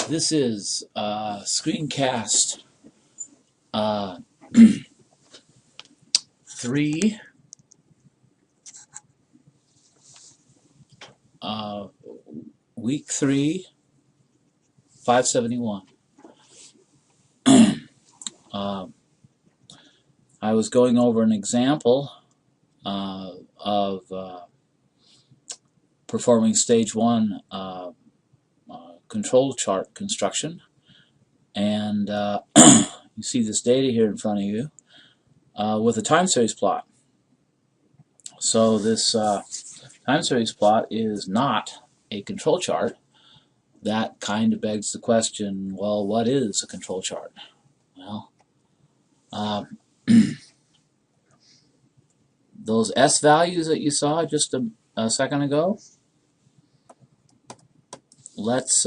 This is screencast 3, week 3, 571. I was going over an example of performing stage 1 control chart construction, and you see this data here in front of you with a time series plot. So this time series plot is not a control chart. That kind of begs the question, well, what is a control chart? Well, those S values that you saw just a second ago, let's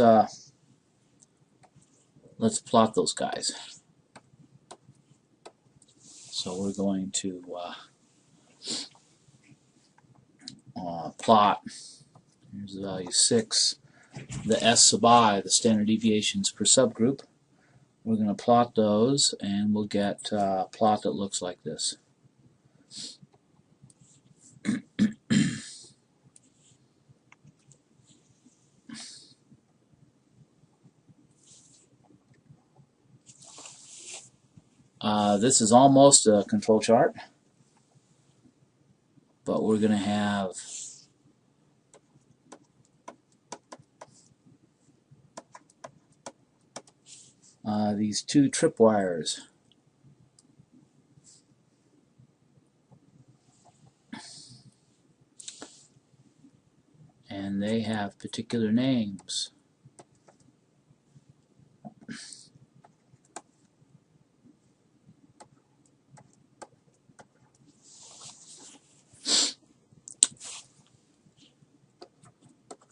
plot those guys. So we're going to plot, here's the value 6, the S sub I, the standard deviations per subgroup. We're going to plot those, and we'll get a plot that looks like this. This is almost a control chart, but we're going to have these two tripwires. And they have particular names.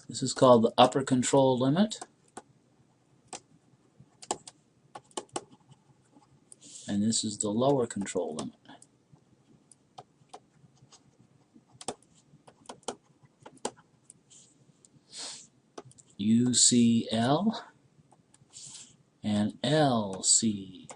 This is called the upper control limit, and this is the lower control limit. UCL and LCL.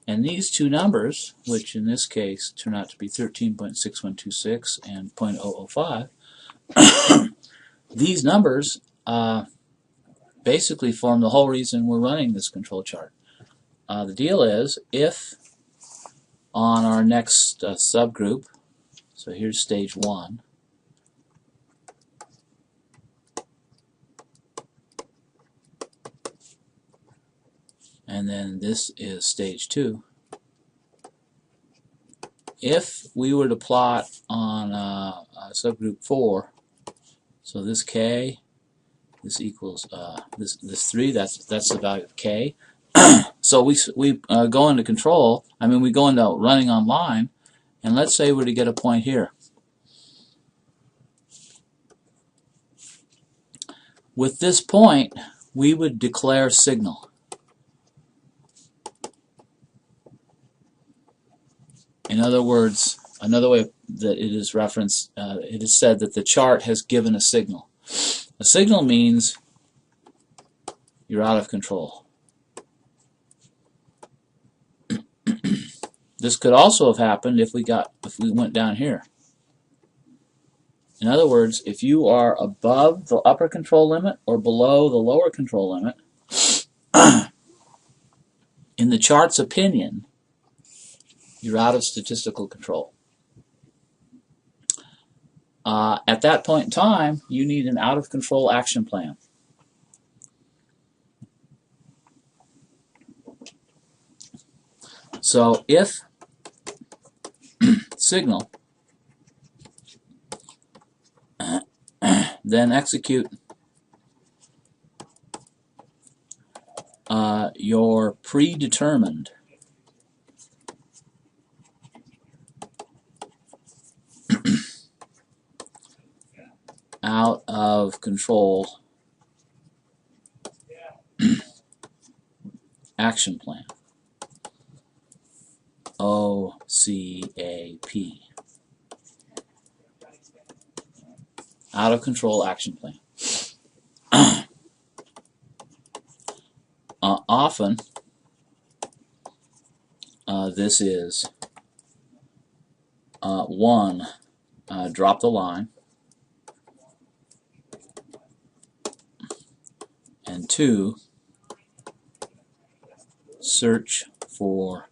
And these two numbers, which in this case turn out to be 13.6126 and 0.005, these numbers basically form the whole reason we're running this control chart. The deal is, if on our next subgroup, so here's stage 1, and then this is stage 2. If we were to plot on subgroup 4, so this K, this equals this 3, that's the value of K. So we go into control, we go into running online, and let's say we're to get a point here. With this point, we would declare signal. In other words, another way that it is referenced, it is said that the chart has given a signal. A signal means you're out of control. This could also have happened if we went down here. In other words, if you are above the upper control limit or below the lower control limit, in the chart's opinion, you're out of statistical control. At that point in time, you need an out-of-control action plan. So if signal, then execute your predetermined out of control action plan, OCAP. out of control action plan. Often, this is 1, drop the line, and 2, search for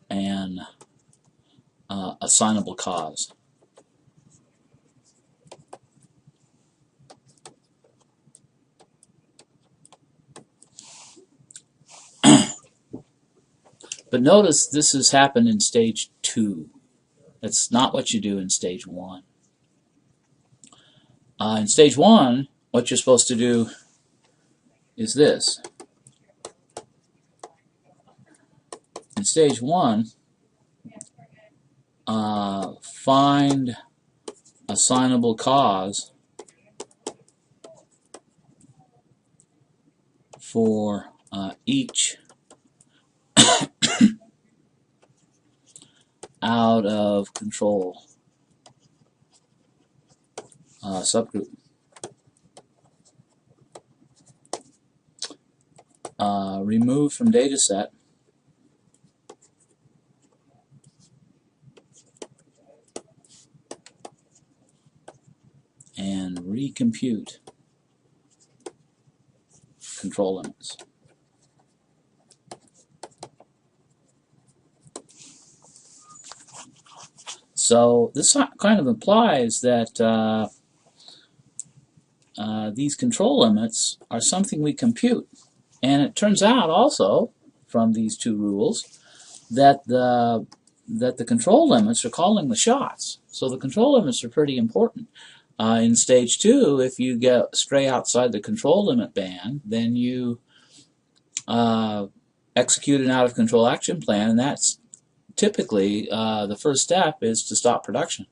an assignable cause. But notice this has happened in stage 2. That's not what you do in stage 1. In stage 1, what you're supposed to do is this. In stage 1, find assignable cause for each out of control subgroup. Remove from data set and recompute control limits. So this kind of implies that these control limits are something we compute. And it turns out also from these 2 rules that the control limits are calling the shots. So the control limits are pretty important. In stage 2, if you stray outside the control limit band, then you execute an out of control action plan, and that's typically the first step is to stop production.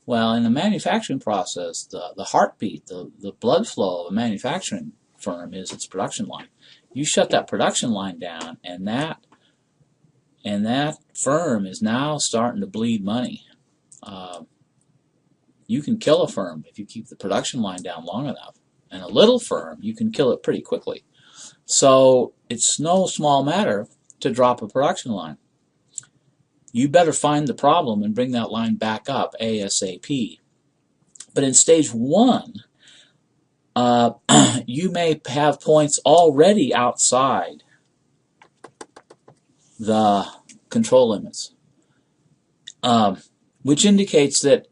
Well, in the manufacturing process, the heartbeat, the blood flow of a manufacturing firm is its production line. You shut that production line down, and that firm is now starting to bleed money. You can kill a firm if you keep the production line down long enough. And a little firm, you can kill it pretty quickly. So it's no small matter to drop a production line. You better find the problem and bring that line back up ASAP. But in stage 1, you may have points already outside the control limits, which indicates that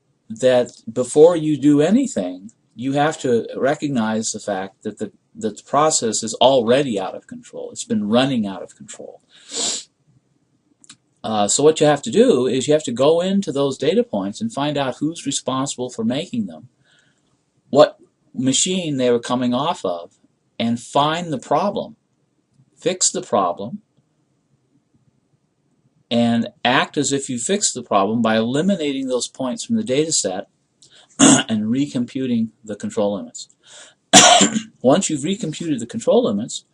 before you do anything, you have to recognize the fact that the process is already out of control. It's been running out of control. So what you have to do is you have to go into those data points and find out who's responsible for making them, what machine they were coming off of, and find the problem, fix the problem, and act as if you fixed the problem by eliminating those points from the data set and recomputing the control limits. Once you've recomputed the control limits,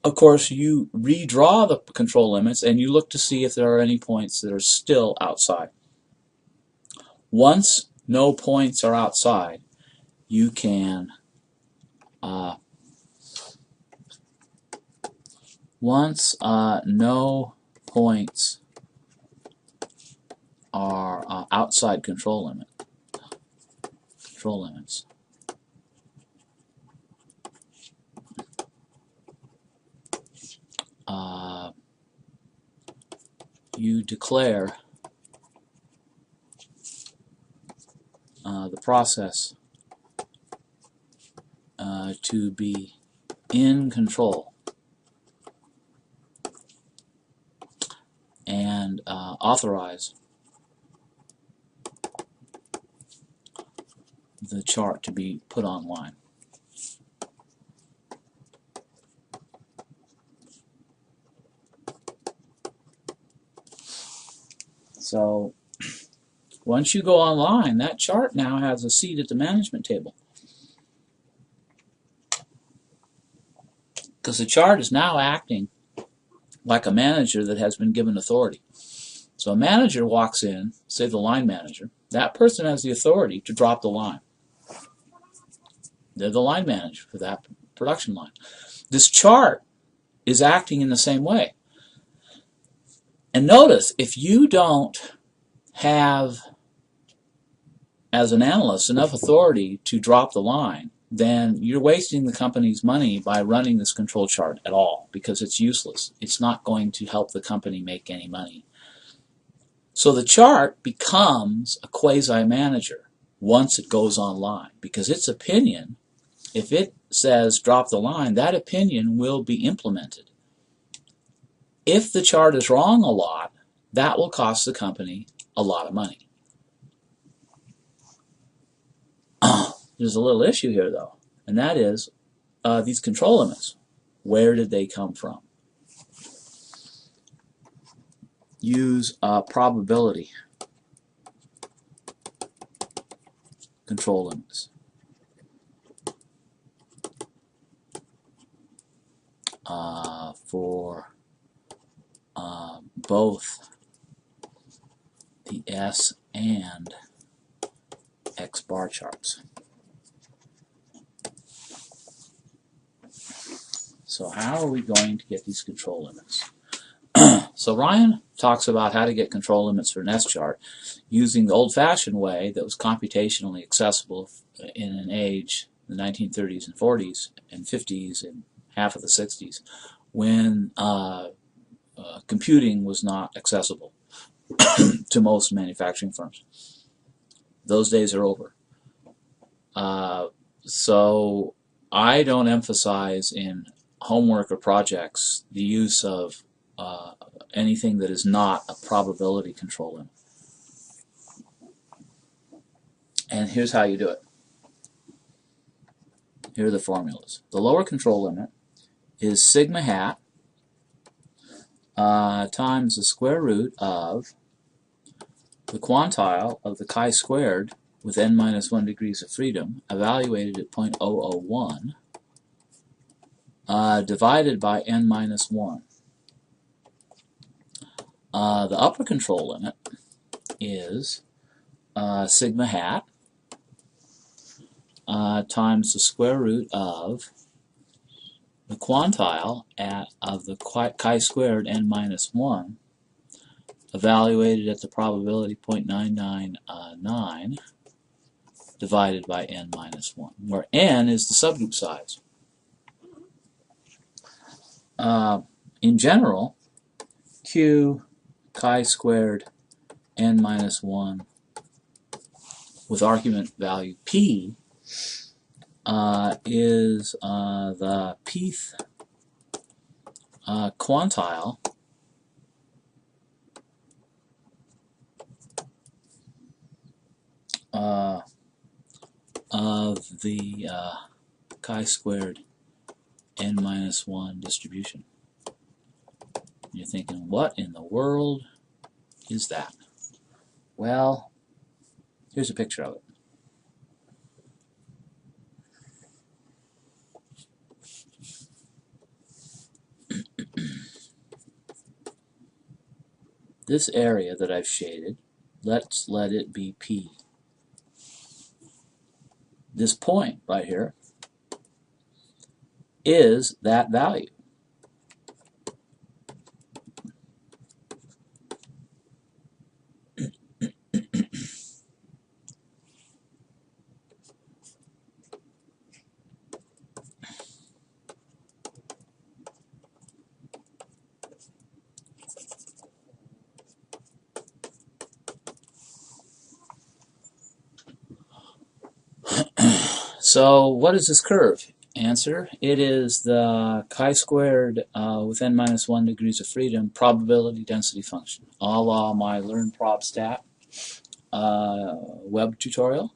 of course, you redraw the control limits and you look to see if there are any points that are still outside. Once no points are outside, you can once no points are outside control limits, you declare the process to be in control and authorize the chart to be put online. So once you go online, that chart now has a seat at the management table, because the chart is now acting like a manager that has been given authority. So a manager walks in, say the line manager. That person has the authority to drop the line. They're the line manager for that production line. This chart is acting in the same way. And notice, if you don't have, as an analyst, enough authority to drop the line, then you're wasting the company's money by running this control chart at all, because it's useless. It's not going to help the company make any money. So the chart becomes a quasi-manager once it goes online, because its opinion, if it says drop the line, that opinion will be implemented. If the chart is wrong a lot, that will cost the company a lot of money. There's a little issue here, though, and that is these control limits. Where did they come from? Use probability control limits. For both the S and X bar charts. So how are we going to get these control limits? So Ryan talks about how to get control limits for an S chart using the old-fashioned way that was computationally accessible in an age, the 1930s and 40s and 50s and half of the 60s, when computing was not accessible to most manufacturing firms. Those days are over. So I don't emphasize in homework or projects the use of anything that is not a probability control limit. And here's how you do it. Here are the formulas. The lower control limit is sigma hat times the square root of the quantile of the chi-squared with n minus 1 degrees of freedom, evaluated at 0.001, divided by n minus 1. The upper control limit is sigma hat times the square root of the quantile of the chi-squared n minus 1, evaluated at the probability 0.999, divided by n minus 1, where n is the subgroup size. In general, Q chi-squared n minus 1 with argument value p is the pth quantile of the chi-squared n minus 1 distribution. You're thinking, what in the world is that? Well, here's a picture of it. This area that I've shaded, let's let it be P. This point right here is that value. So what is this curve? Answer, it is the chi-squared with n minus 1 degrees of freedom probability density function, a la my Learn Prob Stat web tutorial.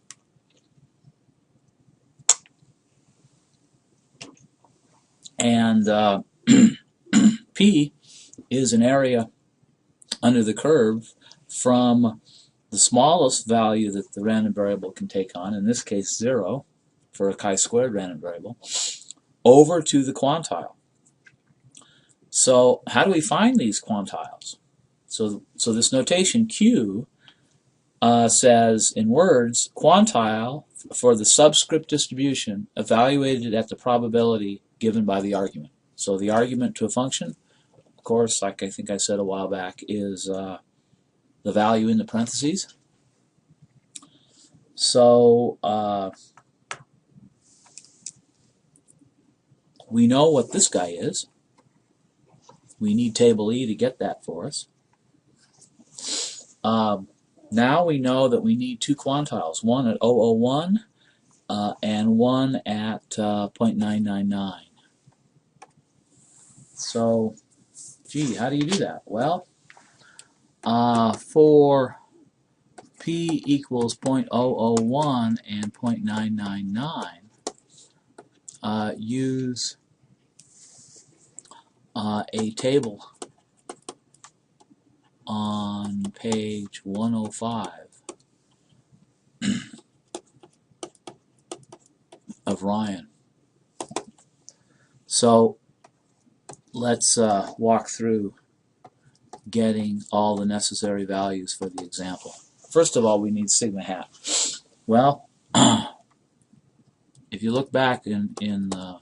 And P is an area under the curve from the smallest value that the random variable can take on, in this case 0, for a chi-squared random variable, over to the quantile. So how do we find these quantiles? So this notation Q says in words, quantile for the subscript distribution evaluated at the probability given by the argument. So the argument to a function, of course, like I think I said a while back, is the value in the parentheses. So we know what this guy is. We need table E to get that for us. Now we know that we need two quantiles, one at 001 and one at 0.999. So, gee, how do you do that? Well, for P equals 0.001 and 0.999, use a table on page 105 of Ryan. So let's walk through getting all the necessary values for the example. First of all, we need sigma hat. Well, if you look back in the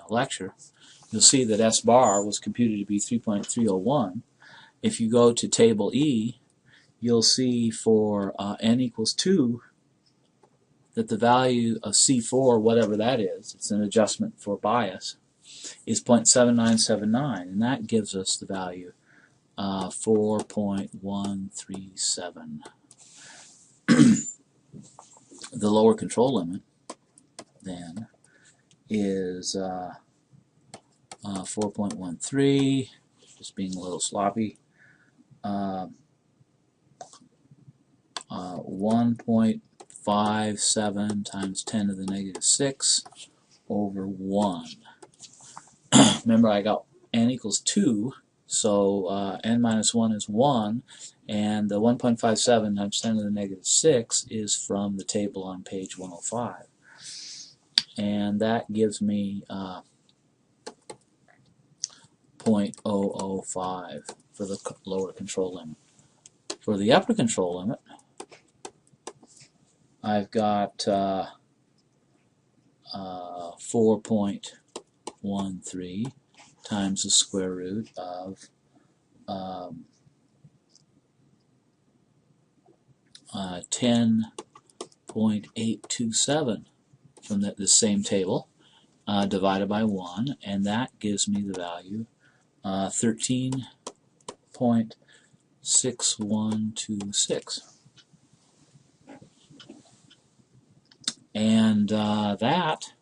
lecture, you'll see that S bar was computed to be 3.301. If you go to table E, you'll see for n equals 2 that the value of C4, whatever that is, it's an adjustment for bias, is 0.7979, and that gives us the value 4.137. The lower control limit then is 4.13, just being a little sloppy, 1.57 times 10 to the negative 6 over 1. Remember, I got n equals 2, so n minus 1 is 1, and the 1.57 times 10 to the negative 6 is from the table on page 105. And that gives me 0.005 for the lower control limit. For the upper control limit, I've got 4.13 times the square root of 10.827 from the same table, divided by 1, and that gives me the value 13.6126. And that,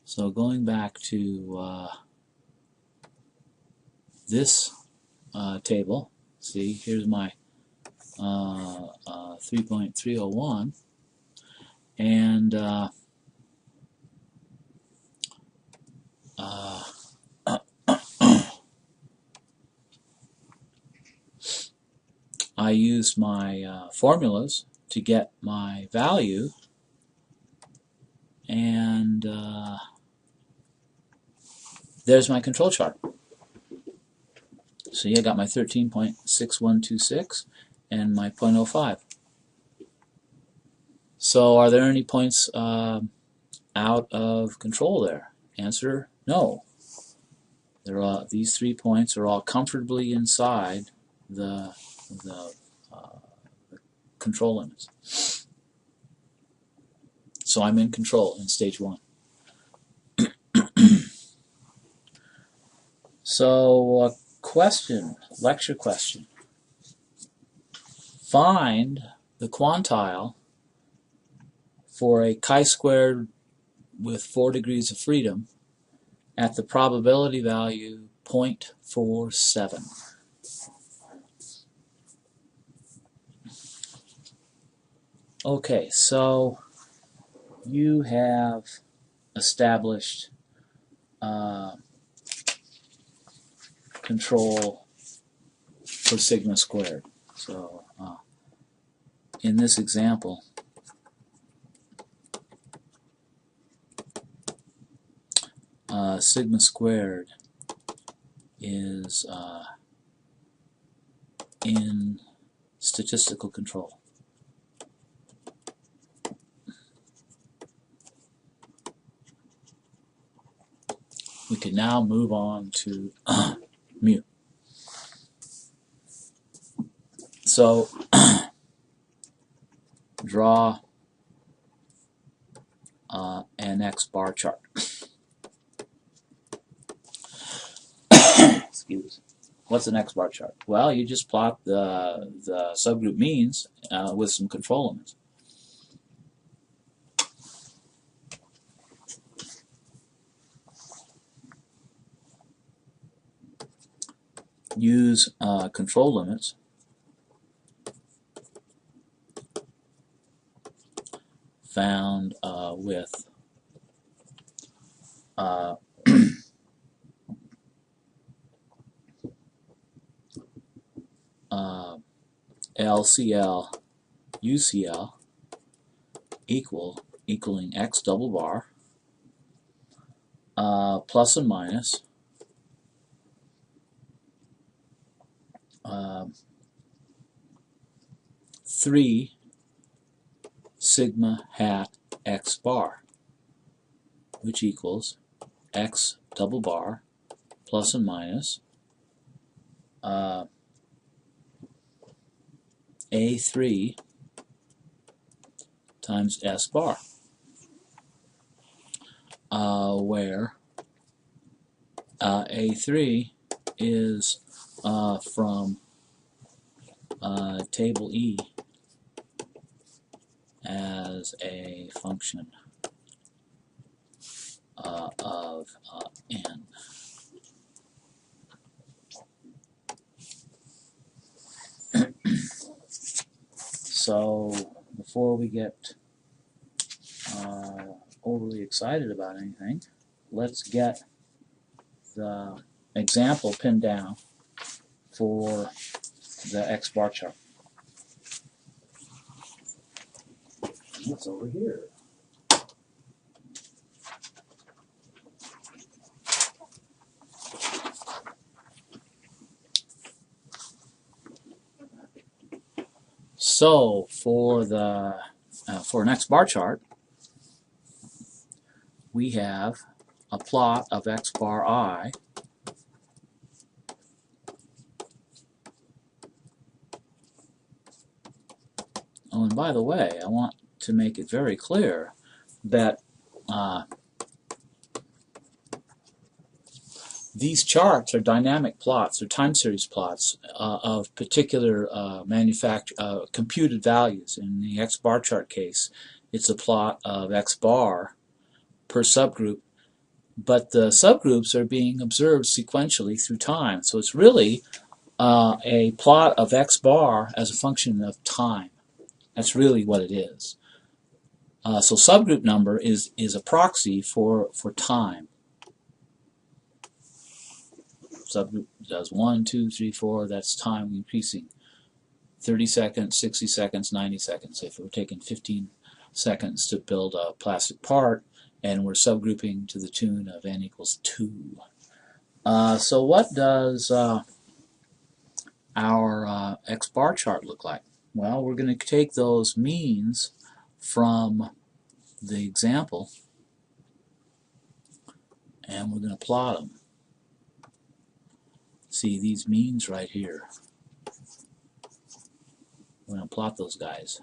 so going back to this table, see, here's my 3.301, and I used my formulas to get my value, and there's my control chart. See, I got my 13.6126 and my 0.05. So are there any points out of control there? Answer, no. These 3 points are all comfortably inside the control limits. So I'm in control in stage 1. So question, lecture question. Find the quantile for a chi-squared with 4 degrees of freedom at the probability value 0.47. Okay, so you have established control for sigma squared. So in this example, sigma squared is in statistical control. We can now move on to mu. So draw an X bar chart. Excuse. What's an X bar chart? Well, you just plot the subgroup means with some control limits. Use control limits found with LCL UCL equaling X double bar plus and minus 3 sigma hat X bar, which equals X double bar plus and minus A3 times S bar, where A3 is from table E as a function of n. So before we get overly excited about anything, let's get the example pinned down for the X bar chart. What's over here? So for an X bar chart, we have a plot of X bar I Oh, and by the way, I want to make it very clear that these charts are dynamic plots or time series plots of particular computed values. In the X bar chart case, it's a plot of X bar per subgroup, but the subgroups are being observed sequentially through time. So it's really a plot of X bar as a function of time. That's really what it is. So subgroup number is a proxy for time. Subgroup does 1, 2, 3, 4. That's time increasing. 30 seconds, 60 seconds, 90 seconds. If we're taking 15 seconds to build a plastic part, and we're subgrouping to the tune of n equals 2. So what does our X bar chart look like? Well, we're going to take those means from the example, and we're going to plot them. See these means right here. We're going to plot those guys.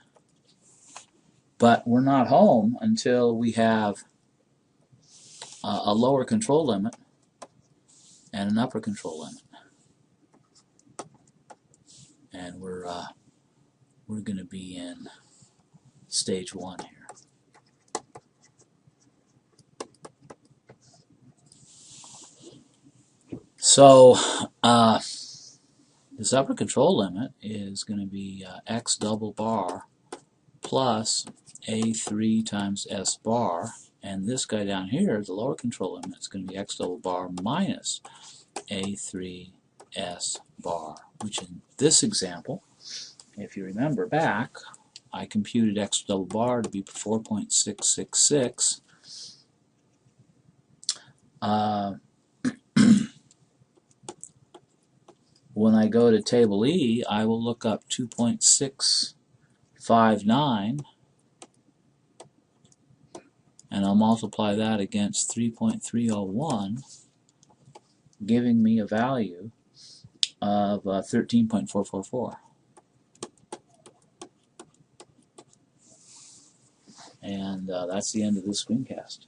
But we're not home until we have a lower control limit and an upper control limit. And we're going to be in stage 1 here. So this upper control limit is going to be X double bar plus A3 times S bar, and this guy down here, the lower control limit, is going to be X double bar minus A3 S bar, which in this example, if you remember back, I computed X double bar to be 4.666. when I go to table E, I will look up 2.659, and I'll multiply that against 3.301, giving me a value of 13.444. And that's the end of this screencast.